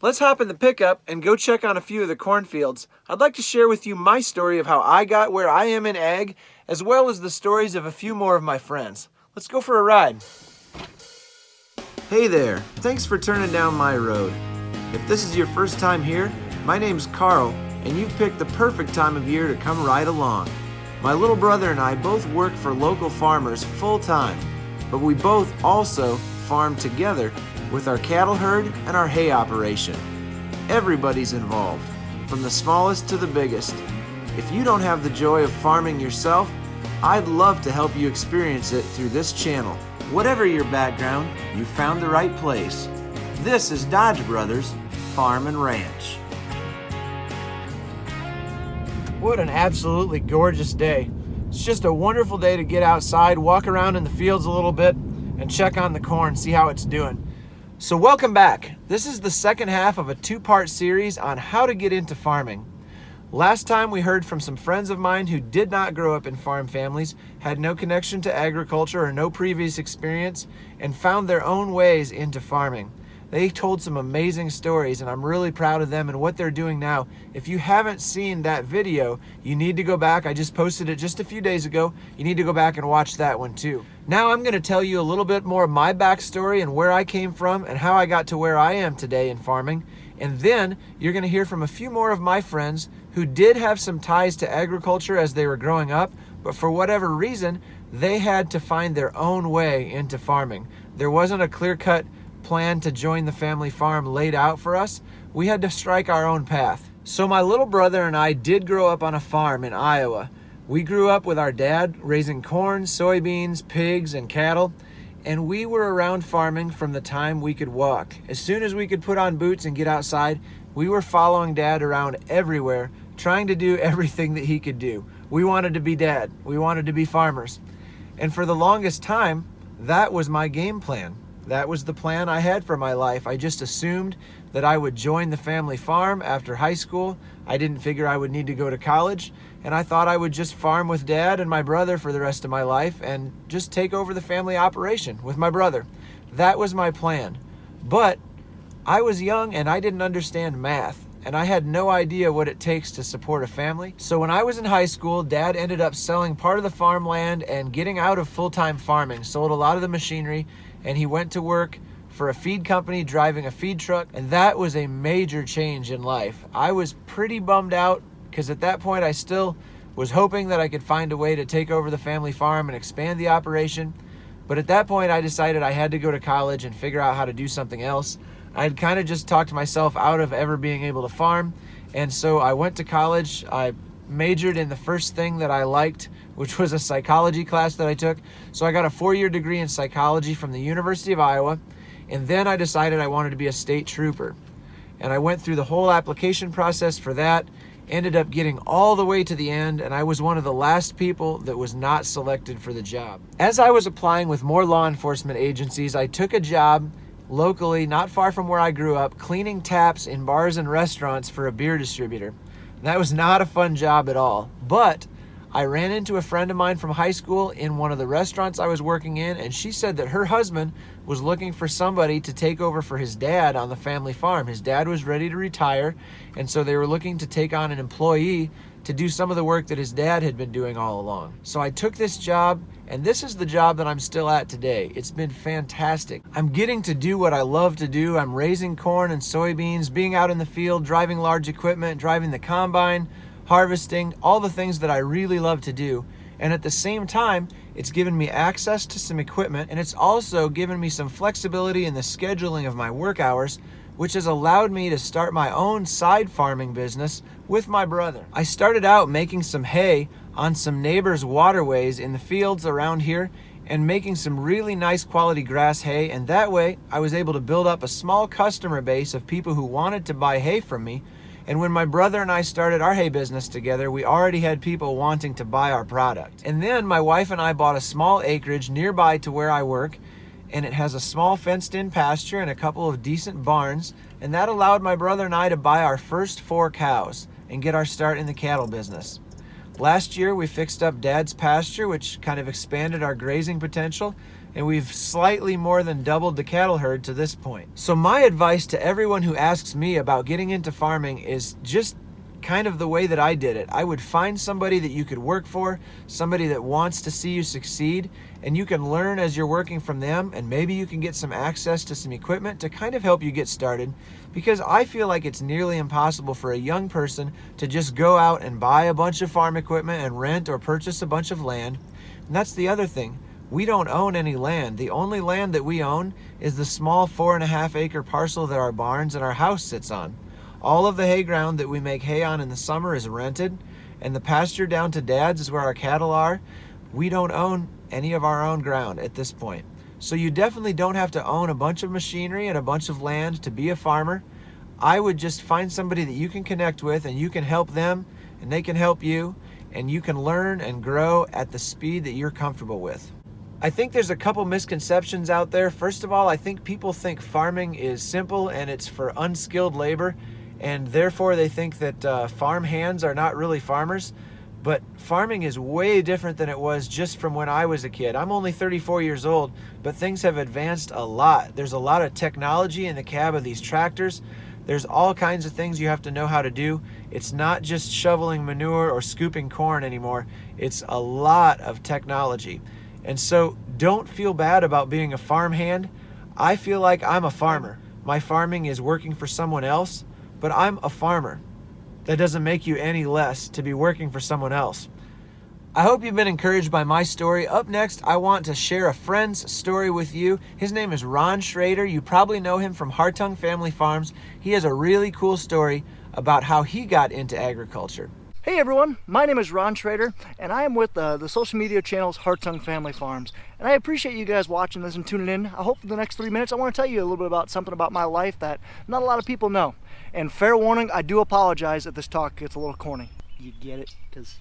Let's hop in the pickup and go check on a few of the cornfields. I'd like to share with you my story of how I got where I am in ag, as well as the stories of a few more of my friends. Let's go for a ride. Hey there, thanks for turning down my road. If this is your first time here, my name's Carl, and you've picked the perfect time of year to come ride along. My little brother and I both work for local farmers full time, but we both also farm together with our cattle herd and our hay operation. Everybody's involved, from the smallest to the biggest. If you don't have the joy of farming yourself, I'd love to help you experience it through this channel. Whatever your background, you found the right place. This is Dodge Brothers Farm and Ranch. What an absolutely gorgeous day. It's just a wonderful day to get outside, walk around in the fields a little bit, and check on the corn, see how it's doing. So welcome back. This is the second half of a two-part series on how to get into farming. Last time we heard from some friends of mine who did not grow up in farm families, had no connection to agriculture or no previous experience, and found their own ways into farming. They told some amazing stories, and I'm really proud of them and what they're doing now. If you haven't seen that video, you need to go back. I just posted it just a few days ago. You need to go back and watch that one too. Now I'm going to tell you a little bit more of my backstory and where I came from and how I got to where I am today in farming. And then you're going to hear from a few more of my friends who did have some ties to agriculture as they were growing up, but for whatever reason, they had to find their own way into farming. There wasn't a clear-cut plan to join the family farm laid out for us. We had to strike our own path. So my little brother and I did grow up on a farm in Iowa. We grew up with our dad raising corn, soybeans, pigs, and cattle, and we were around farming from the time we could walk. As soon as we could put on boots and get outside, we were following Dad around everywhere, trying to do everything that he could do. We wanted to be Dad. We wanted to be farmers. And for the longest time, that was my game plan. That was the plan I had for my life. I just assumed that I would join the family farm after high school. I didn't figure I would need to go to college, and I thought I would just farm with Dad and my brother for the rest of my life and just take over the family operation with my brother. That was my plan. But I was young and I didn't understand math, and I had no idea what it takes to support a family. So when I was in high school, Dad ended up selling part of the farmland and getting out of full-time farming, sold a lot of the machinery, and he went to work for a feed company driving a feed truck, and that was a major change in life. I was pretty bummed out because at that point I still was hoping that I could find a way to take over the family farm and expand the operation, but at that point I decided I had to go to college and figure out how to do something else. I had kind of just talked myself out of ever being able to farm, and so I went to college. I majored in the first thing that I liked, which was a psychology class that I took. So I got a 4-year degree in psychology from the University of Iowa, and then I decided I wanted to be a state trooper. And I went through the whole application process for that, ended up getting all the way to the end, and I was one of the last people that was not selected for the job. As I was applying with more law enforcement agencies, I took a job locally, not far from where I grew up, cleaning taps in bars and restaurants for a beer distributor. That was not a fun job at all, but I ran into a friend of mine from high school in one of the restaurants I was working in, and she said that her husband was looking for somebody to take over for his dad on the family farm. His dad was ready to retire, and so they were looking to take on an employee to do some of the work that his dad had been doing all along. So I took this job, and this is the job that I'm still at today. It's been fantastic. I'm getting to do what I love to do. I'm raising corn and soybeans, being out in the field, driving large equipment, driving the combine, harvesting, all the things that I really love to do. And at the same time, it's given me access to some equipment, and it's also given me some flexibility in the scheduling of my work hours, which has allowed me to start my own side farming business with my brother. I started out making some hay on some neighbors' waterways in the fields around here and making some really nice quality grass hay, and that way I was able to build up a small customer base of people who wanted to buy hay from me. And when my brother and I started our hay business together, we already had people wanting to buy our product. And then my wife and I bought a small acreage nearby to where I work, and it has a small fenced-in pasture and a couple of decent barns, and that allowed my brother and I to buy our first 4 cows and get our start in the cattle business. Last year, we fixed up Dad's pasture, which kind of expanded our grazing potential, and we've slightly more than doubled the cattle herd to this point. So my advice to everyone who asks me about getting into farming is just kind of the way that I did it. I would find somebody that you could work for, somebody that wants to see you succeed, and you can learn as you're working from them, and maybe you can get some access to some equipment to kind of help you get started, because I feel like it's nearly impossible for a young person to just go out and buy a bunch of farm equipment and rent or purchase a bunch of land. And that's the other thing. We don't own any land. The only land that we own is the small 4.5 acre parcel that our barns and our house sits on. All of the hay ground that we make hay on in the summer is rented, and the pasture down to Dad's is where our cattle are. We don't own any of our own ground at this point. So you definitely don't have to own a bunch of machinery and a bunch of land to be a farmer. I would just find somebody that you can connect with, and you can help them and they can help you, and you can learn and grow at the speed that you're comfortable with. I think there's a couple misconceptions out there. First of all, I think people think farming is simple and it's for unskilled labor, and therefore they think that farm hands are not really farmers. But farming is way different than it was just from when I was a kid. I'm only 34 years old, but things have advanced a lot. There's a lot of technology in the cab of these tractors. There's all kinds of things you have to know how to do. It's not just shoveling manure or scooping corn anymore. It's a lot of technology. And so don't feel bad about being a farmhand. I feel like I'm a farmer. My farming is working for someone else, but I'm a farmer. That doesn't make you any less to be working for someone else. I hope you've been encouraged by my story. Up next, I want to share a friend's story with you. His name is Ron Schrader. You probably know him from Hartung Family Farms. He has a really cool story about how he got into agriculture. Hey everyone, my name is Ron Schrader, and I am with the social media channels Hartung Family Farms. And I appreciate you guys watching this and tuning in. I hope for the next 3 minutes I want to tell you a little bit about something about my life that not a lot of people know. And fair warning, I do apologize if this talk gets a little corny. You get it? Because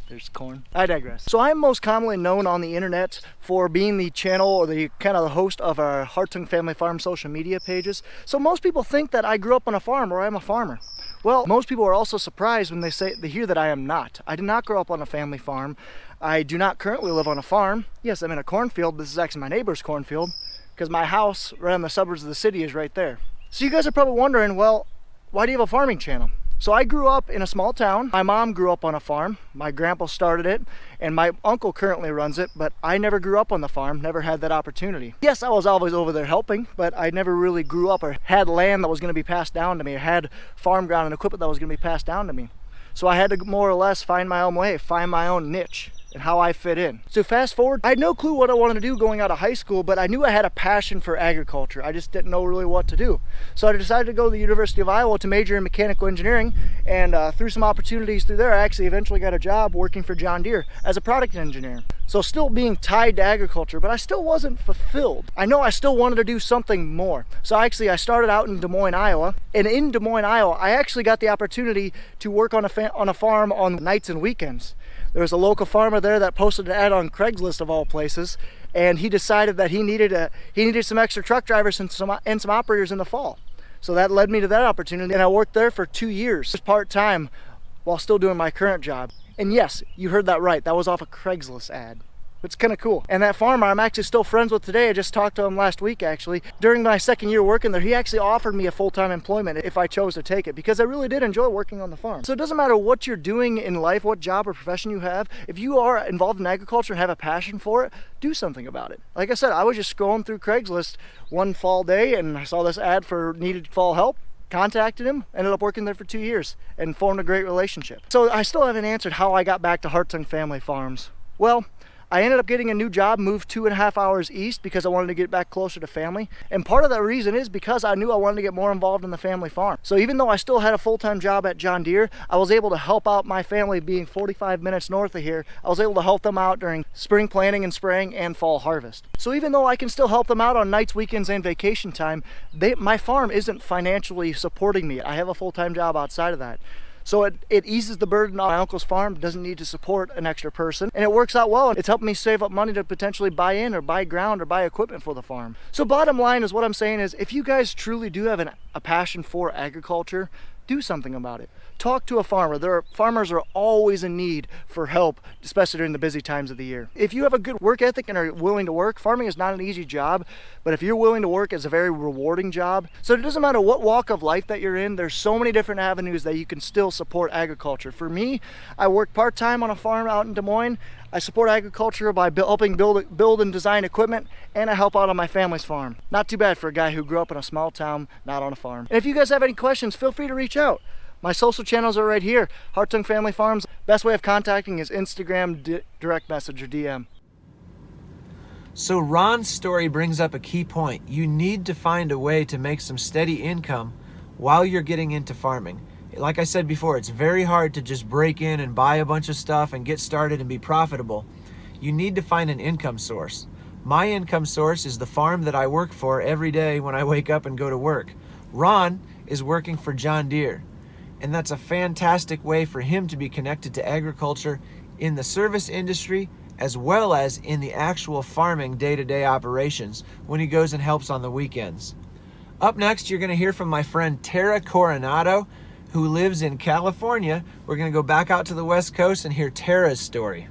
there's corn. I digress. So I'm most commonly known on the internet for being the channel or the kind of the host of our Hartung Family Farm social media pages. So most people think that I grew up on a farm or I'm a farmer. Well, most people are also surprised when they hear that I am not. I did not grow up on a family farm. I do not currently live on a farm. Yes, I'm in a cornfield. This is actually my neighbor's cornfield because my house right in the suburbs of the city is right there. So you guys are probably wondering, well, why do you have a farming channel? So I grew up in a small town. My mom grew up on a farm. My grandpa started it, and my uncle currently runs it, but I never grew up on the farm, never had that opportunity. Yes, I was always over there helping, but I never really grew up or had land that was going to be passed down to me, or had farm ground and equipment that was going to be passed down to me. So I had to more or less find my own way, find my own niche and how I fit in. So fast forward, I had no clue what I wanted to do going out of high school, but I knew I had a passion for agriculture. I just didn't know really what to do. So I decided to go to the University of Iowa to major in mechanical engineering, and through some opportunities through there, I actually eventually got a job working for John Deere as a product engineer. So still being tied to agriculture, but I still wasn't fulfilled. I know I still wanted to do something more. So I started out in Des Moines, Iowa, and in Des Moines, Iowa, I actually got the opportunity to work on a farm on nights and weekends. There was a local farmer there that posted an ad on Craigslist of all places, and he decided that he needed some extra truck drivers and some operators in the fall. So that led me to that opportunity, and I worked there for 2 years, part-time, while still doing my current job. And yes, you heard that right, that was off a Craigslist ad. It's kind of cool. And that farmer I'm actually still friends with today. I just talked to him last week actually. During my second year working there, he actually offered me a full-time employment if I chose to take it, because I really did enjoy working on the farm. So it doesn't matter what you're doing in life, what job or profession you have, if you are involved in agriculture and have a passion for it, do something about it. Like I said, I was just scrolling through Craigslist one fall day and I saw this ad for needed fall help. Contacted him, ended up working there for 2 years and formed a great relationship. So I still haven't answered how I got back to Hartung Family Farms. Well, I ended up getting a new job, moved 2.5 hours east because I wanted to get back closer to family. And part of that reason is because I knew I wanted to get more involved in the family farm. So even though I still had a full-time job at John Deere, I was able to help out my family being 45 minutes north of here. I was able to help them out during spring planting and spraying and fall harvest. So even though I can still help them out on nights, weekends, and vacation time, my farm isn't financially supporting me. I have a full-time job outside of that. So it eases the burden on my uncle's farm, doesn't need to support an extra person, and it works out well. It's helped me save up money to potentially buy in or buy ground or buy equipment for the farm. So bottom line is what I'm saying is, if you guys truly do have a passion for agriculture, do something about it. Talk to a farmer. Farmers are always in need for help, especially during the busy times of the year. If you have a good work ethic and are willing to work, farming is not an easy job, but if you're willing to work, it's a very rewarding job. So it doesn't matter what walk of life that you're in, there's so many different avenues that you can still support agriculture. For me, I work part-time on a farm out in Des Moines. I support agriculture by helping build and design equipment, and I help out on my family's farm. Not too bad for a guy who grew up in a small town, not on a farm. And if you guys have any questions, feel free to reach out. My social channels are right here, Hartung Family Farms. Best way of contacting is Instagram, direct message, or DM. So Ron's story brings up a key point. You need to find a way to make some steady income while you're getting into farming. Like I said before, it's very hard to just break in and buy a bunch of stuff and get started and be profitable. You need to find an income source. My income source is the farm that I work for every day when I wake up and go to work. Ron is working for John Deere, and that's a fantastic way for him to be connected to agriculture in the service industry as well as in the actual farming day-to-day operations when he goes and helps on the weekends. Up next, you're going to hear from my friend Tara Coronado, who lives in California. We're going to go back out to the West Coast and hear Tara's story.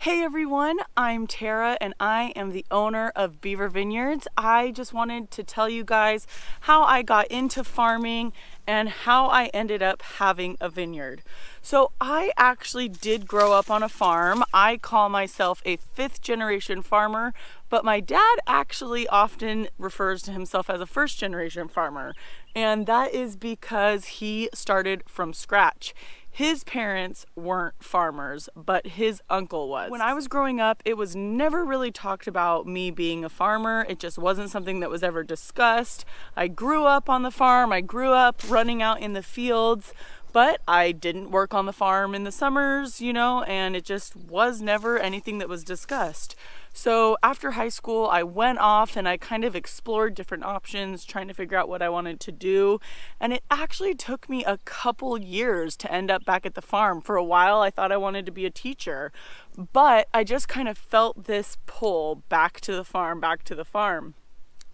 Hey everyone, I'm Tara and I am the owner of Beaver Vineyards. I just wanted to tell you guys how I got into farming and how I ended up having a vineyard. So I actually did grow up on a farm. I call myself a 5th generation farmer, but my dad actually often refers to himself as a 1st generation farmer. And that is because he started from scratch. His parents weren't farmers, but his uncle was. When I was growing up, it was never really talked about me being a farmer. It just wasn't something that was ever discussed. I grew up on the farm. I grew up running out in the fields, but I didn't work on the farm in the summers, and it just was never anything that was discussed. So after high school, I went off and I kind of explored different options, trying to figure out what I wanted to do. And it actually took me a couple years to end up back at the farm. For a while, I thought I wanted to be a teacher, but I just kind of felt this pull back to the farm, back to the farm.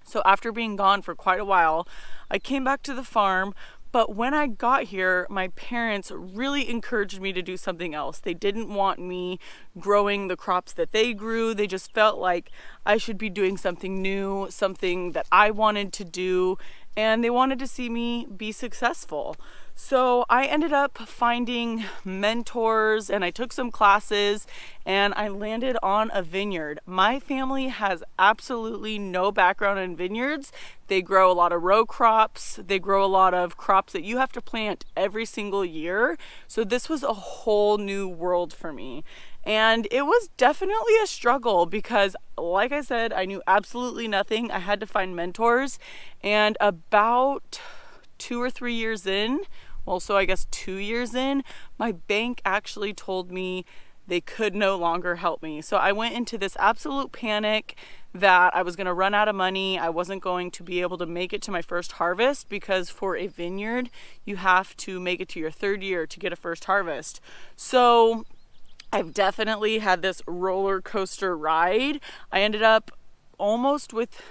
So after being gone for quite a while, I came back to the farm. But when I got here, my parents really encouraged me to do something else. They didn't want me growing the crops that they grew. They just felt like I should be doing something new, something that I wanted to do, and they wanted to see me be successful. So I ended up finding mentors and I took some classes and I landed on a vineyard. My family has absolutely no background in vineyards. They grow a lot of row crops. They grow a lot of crops that you have to plant every single year. So this was a whole new world for me. And it was definitely a struggle because, like I said, I knew absolutely nothing. I had to find mentors. And about 2 or 3 years in, so I guess 2 years in, my bank actually told me they could no longer help me. So I went into this absolute panic that I was going to run out of money. I wasn't going to be able to make it to my first harvest because for a vineyard, you have to make it to your 3rd year to get a first harvest. So I've definitely had this roller coaster ride. I ended up almost with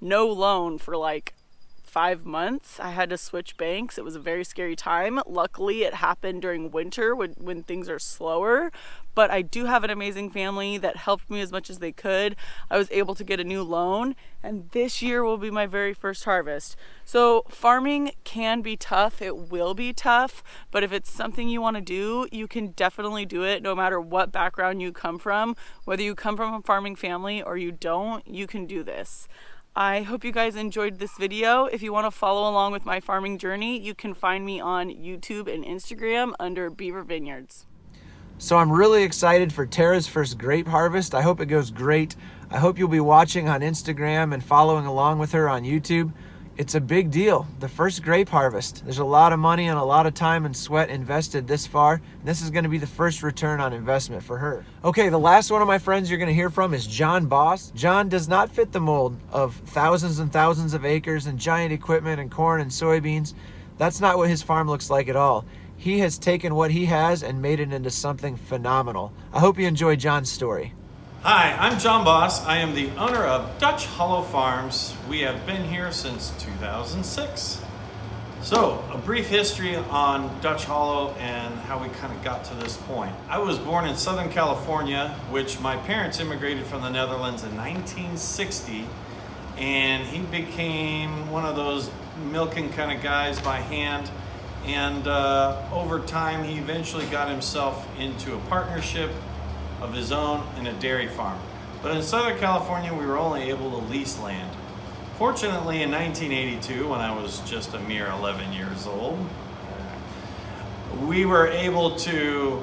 no loan for like 5 months. I had to switch banks. It was a very scary time. Luckily, it happened during winter when things are slower, but I do have an amazing family that helped me as much as they could. I was able to get a new loan, and this year will be my very first harvest. So farming can be tough. It will be tough, but if it's something you want to do, you can definitely do it no matter what background you come from. Whether you come from a farming family or you don't, you can do this. I hope you guys enjoyed this video. If you want to follow along with my farming journey, you can find me on YouTube and Instagram under Beaver Vineyards. So I'm really excited for Tara's first grape harvest. I hope it goes great. I hope you'll be watching on Instagram and following along with her on YouTube. It's a big deal, the first grape harvest. There's a lot of money and a lot of time and sweat invested this far. And this is going to be the first return on investment for her. Okay, the last one of my friends you're going to hear from is John Boss. John does not fit the mold of thousands and thousands of acres and giant equipment and corn and soybeans. That's not what his farm looks like at all. He has taken what he has and made it into something phenomenal. I hope you enjoy John's story. Hi, I'm John Boss. I am the owner of Dutch Hollow Farms. We have been here since 2006. So, a brief history on Dutch Hollow and how we kind of got to this point. I was born in Southern California, which my parents immigrated from the Netherlands in 1960, and he became one of those milking kind of guys by hand. And over time, he eventually got himself into a partnership of his own in a dairy farm. But in Southern California, we were only able to lease land. Fortunately, in 1982, when I was just a mere 11 years old, we were able to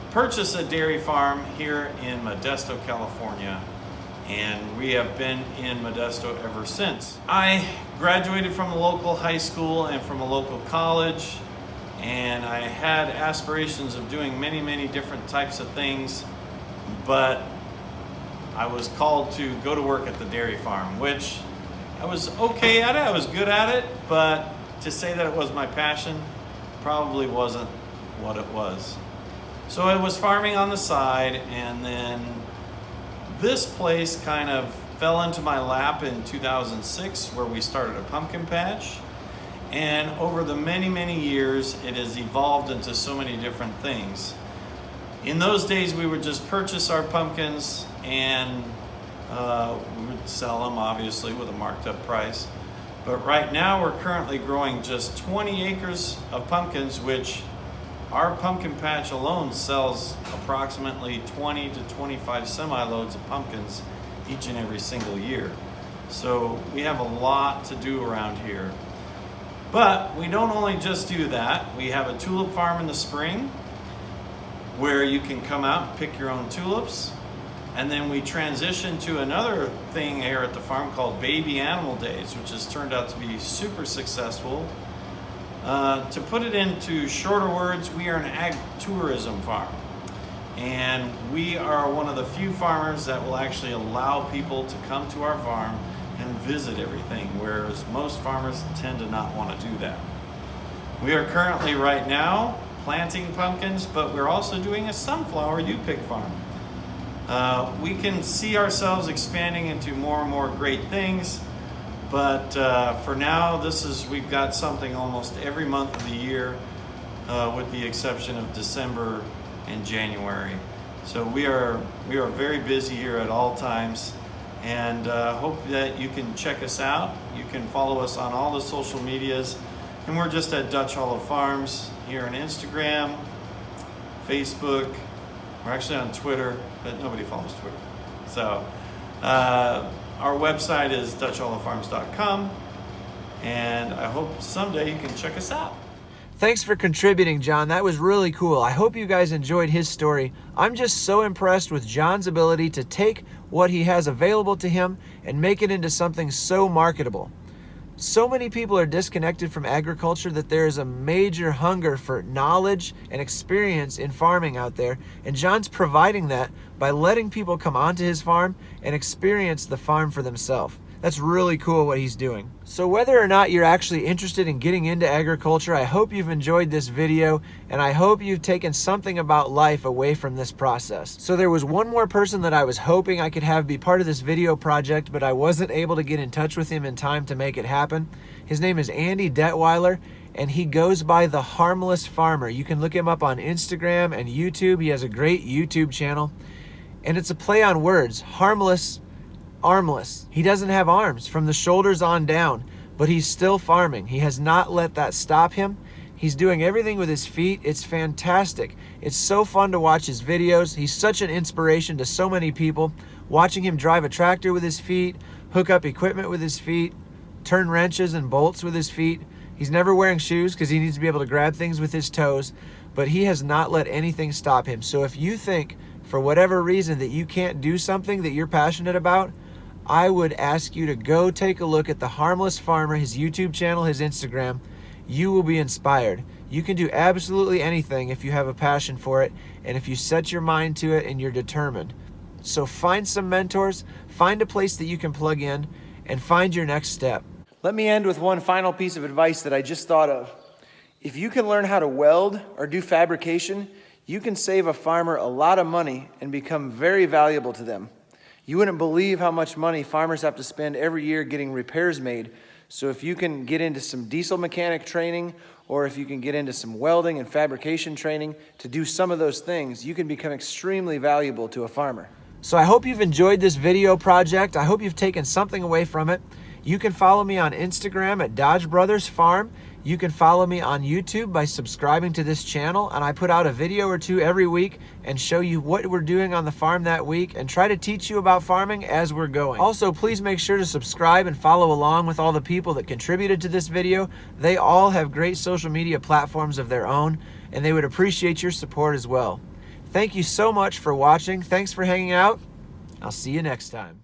purchase a dairy farm here in Modesto, California, and we have been in Modesto ever since. I graduated from a local high school and from a local college, and I had aspirations of doing many, many different types of things, but I was called to go to work at the dairy farm, which I was okay at it, I was good at it, but to say that it was my passion probably wasn't what it was. So I was farming on the side, and then this place kind of fell into my lap in 2006, where we started a pumpkin patch. And over the many, many years, it has evolved into so many different things. In those days, we would just purchase our pumpkins and we would sell them, obviously, with a marked up price. But right now, we're currently growing just 20 acres of pumpkins, which our pumpkin patch alone sells approximately 20 to 25 semi-loads of pumpkins each and every single year. So we have a lot to do around here. But we don't only just do that. We have a tulip farm in the spring where you can come out and pick your own tulips. And then we transition to another thing here at the farm called Baby Animal Days, which has turned out to be super successful. To put it into shorter words, we are an ag tourism farm. And we are one of the few farmers that will actually allow people to come to our farm and visit everything, whereas most farmers tend to not want to do that. We are currently right now planting pumpkins, but we're also doing a sunflower U-pick farm. We can see ourselves expanding into more and more great things, but for now, we've got something almost every month of the year, with the exception of December and January. So we are very busy here at all times, and hope that you can check us out. You can follow us on all the social medias, and we're just at Dutch Hollow Farms here on Instagram, Facebook. We're actually on Twitter, but nobody follows Twitter. So our website is DutchHollowFarms.com, and I hope someday you can check us out. Thanks for contributing, John. That was really cool. I hope you guys enjoyed his story. I'm just so impressed with John's ability to take what he has available to him and make it into something so marketable. So many people are disconnected from agriculture that there is a major hunger for knowledge and experience in farming out there, and John's providing that by letting people come onto his farm and experience the farm for themselves. That's really cool what he's doing. So whether or not you're actually interested in getting into agriculture, I hope you've enjoyed this video, and I hope you've taken something about life away from this process. So there was one more person that I was hoping I could have be part of this video project, but I wasn't able to get in touch with him in time to make it happen. His name is Andy Detweiler, and he goes by The Harmless Farmer. You can look him up on Instagram and YouTube. He has a great YouTube channel, and it's a play on words. Harmless, armless. He doesn't have arms from the shoulders on down, but he's still farming. He has not let that stop him. He's doing everything with his feet. It's fantastic. It's so fun to watch his videos. He's such an inspiration to so many people. Watching him drive a tractor with his feet, hook up equipment with his feet, turn wrenches and bolts with his feet. He's never wearing shoes because he needs to be able to grab things with his toes, but he has not let anything stop him. So if you think for whatever reason that you can't do something that you're passionate about, I would ask you to go take a look at The Harmless Farmer, his YouTube channel, his Instagram. You will be inspired. You can do absolutely anything if you have a passion for it and if you set your mind to it and you're determined. So find some mentors, find a place that you can plug in, and find your next step. Let me end with one final piece of advice that I just thought of. If you can learn how to weld or do fabrication, you can save a farmer a lot of money and become very valuable to them. You wouldn't believe how much money farmers have to spend every year getting repairs made. So if you can get into some diesel mechanic training, or if you can get into some welding and fabrication training to do some of those things, you can become extremely valuable to a farmer. So I hope you've enjoyed this video project. I hope you've taken something away from it. You can follow me on Instagram at Dodge Brothers Farm. You can follow me on YouTube by subscribing to this channel, and I put out a video or two every week and show you what we're doing on the farm that week and try to teach you about farming as we're going. Also, please make sure to subscribe and follow along with all the people that contributed to this video. They all have great social media platforms of their own, and they would appreciate your support as well. Thank you so much for watching. Thanks for hanging out. I'll see you next time.